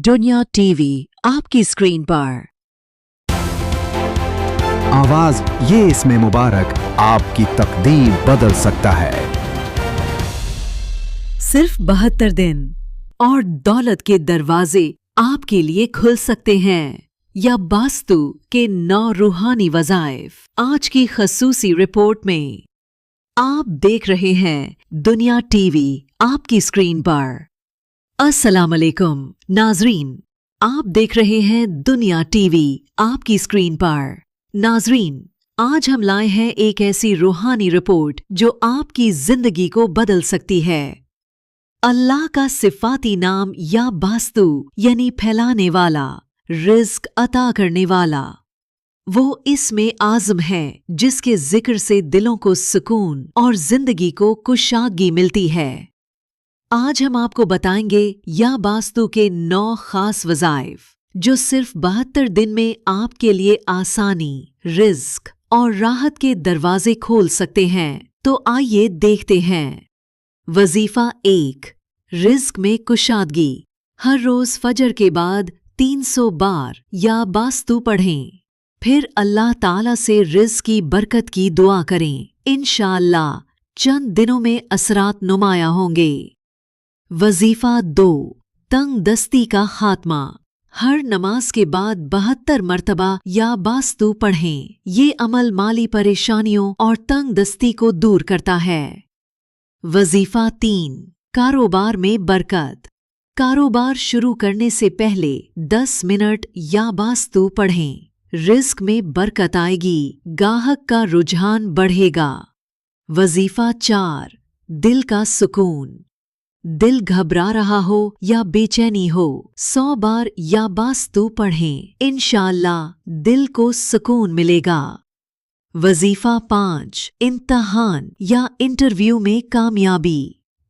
दुनिया टीवी आपकी स्क्रीन पर। आवाज ये इसमें मुबारक आपकी तकदीर बदल सकता है। सिर्फ 72 दिन और दौलत के दरवाजे आपके लिए खुल सकते हैं। या वास्तु के 9 रूहानी वज़ाइफ आज की खसूसी रिपोर्ट में। आप देख रहे हैं दुनिया टीवी आपकी स्क्रीन पर। अस्सलाम अलैकुम नाजरीन, आप देख रहे हैं दुनिया टीवी आपकी स्क्रीन पर। नाजरीन, आज हम लाए हैं एक ऐसी रूहानी रिपोर्ट जो आपकी जिंदगी को बदल सकती है। अल्लाह का सिफाती नाम या वास्तु यानी फैलाने वाला, रिज्क अता करने वाला, वो इसमें आज़म है जिसके जिक्र से दिलों को सुकून और जिंदगी को कुशादगी मिलती है। आज हम आपको बताएंगे या वास्तु के 9 खास वज़ाइफ जो सिर्फ 72 दिन में आपके लिए आसानी, रिज्क और राहत के दरवाजे खोल सकते हैं। तो आइए देखते हैं। वजीफा 1, रिज्क में कुशादगी। हर रोज फजर के बाद 300 बार या वास्तु पढ़ें। फिर अल्लाह ताला से रिज्क की बरकत की दुआ करें। इंशाअल्लाह चंद दिनों में असरात नुमाया होंगे। वजीफा 2, तंग दस्ती का खात्मा। हर नमाज के बाद 72 मरतबा या वास्तु पढ़ें। ये अमल माली परेशानियों और तंग दस्ती को दूर करता है। वजीफा 3, कारोबार में बरकत। कारोबार शुरू करने से पहले 10 मिनट या वास्तु पढ़ें। रिस्क में बरकत आएगी, गाहक का रुझान बढ़ेगा। वजीफा 4, दिल का सुकून। दिल घबरा रहा हो या बेचैनी हो, 100 बार या वास्तु पढ़ें। इंशाअल्लाह दिल को सुकून मिलेगा। वजीफा 5, इम्तिहान या इंटरव्यू में कामयाबी।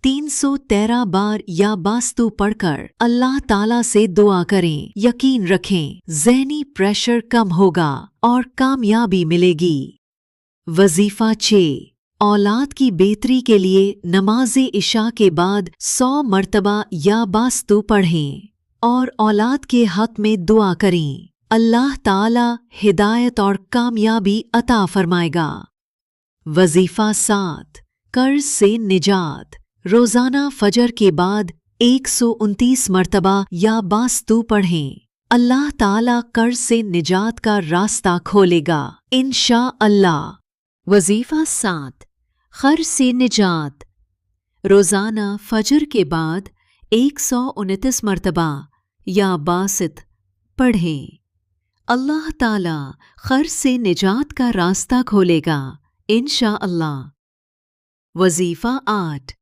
313 बार या वास्तु पढ़कर अल्लाह ताला से दुआ करें। यकीन रखें ज़हनी प्रेशर कम होगा और कामयाबी मिलेगी। वजीफा 6, औलाद की बेहतरी के लिए नमाज़े इशा के बाद 100 मरतबा या वास्तु पढ़ें और औलाद के हक में दुआ करें। अल्लाह ताला हिदायत और कामयाबी अता फरमाएगा। वजीफा 7, कर्ज से निजात। रोजाना फजर के बाद 129 मरतबा या वास्तु पढ़ें। अल्लाह ताला कर्ज से निजात का रास्ता खोलेगा इंशाअल्लाह। वजीफा 7, खर्च से निजात। रोजाना फजर के बाद 129 मरतबा या वासित पढ़ें। अल्लाह ताला खर्च से निजात का रास्ता खोलेगा इंशाअल्लाह। वजीफा 8,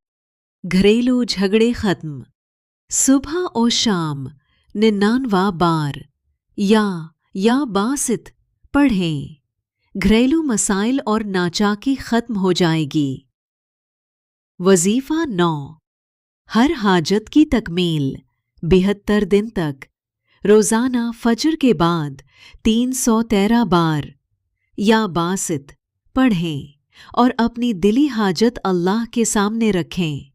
घरेलू झगड़े खत्म। सुबह और शाम 99 बार या बासित पढ़ें। घरेलू मसाइल और नाचाकी खत्म हो जाएगी। वजीफा 9, हर हाजत की तकमील। 72 दिन तक रोजाना फजर के बाद 313 बार या बासित पढ़ें और अपनी दिली हाजत अल्लाह के सामने रखें।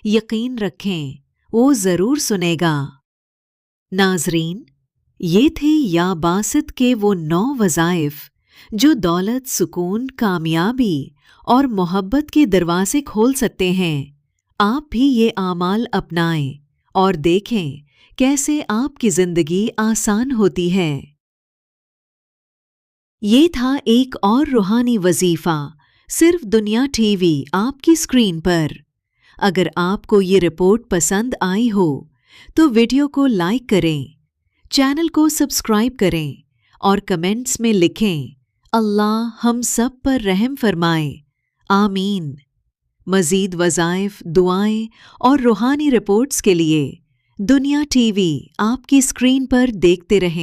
यकीन रखें वो जरूर सुनेगा। नाजरीन, ये थे या बासित के वो 9 वज़ाइफ जो दौलत, सुकून, कामयाबी और मोहब्बत के दरवाजे खोल सकते हैं। आप भी ये आमाल अपनाएं और देखें कैसे आपकी जिंदगी आसान होती है। ये था एक और रूहानी वजीफा सिर्फ दुनिया टीवी आपकी स्क्रीन पर। अगर आपको ये रिपोर्ट पसंद आई हो तो वीडियो को लाइक करें, चैनल को सब्सक्राइब करें और कमेंट्स में लिखें अल्लाह हम सब पर रहम फरमाए, आमीन। मज़ीद वज़ाइफ, दुआएं और रूहानी रिपोर्ट्स के लिए दुनिया टीवी आपकी स्क्रीन पर देखते रहें।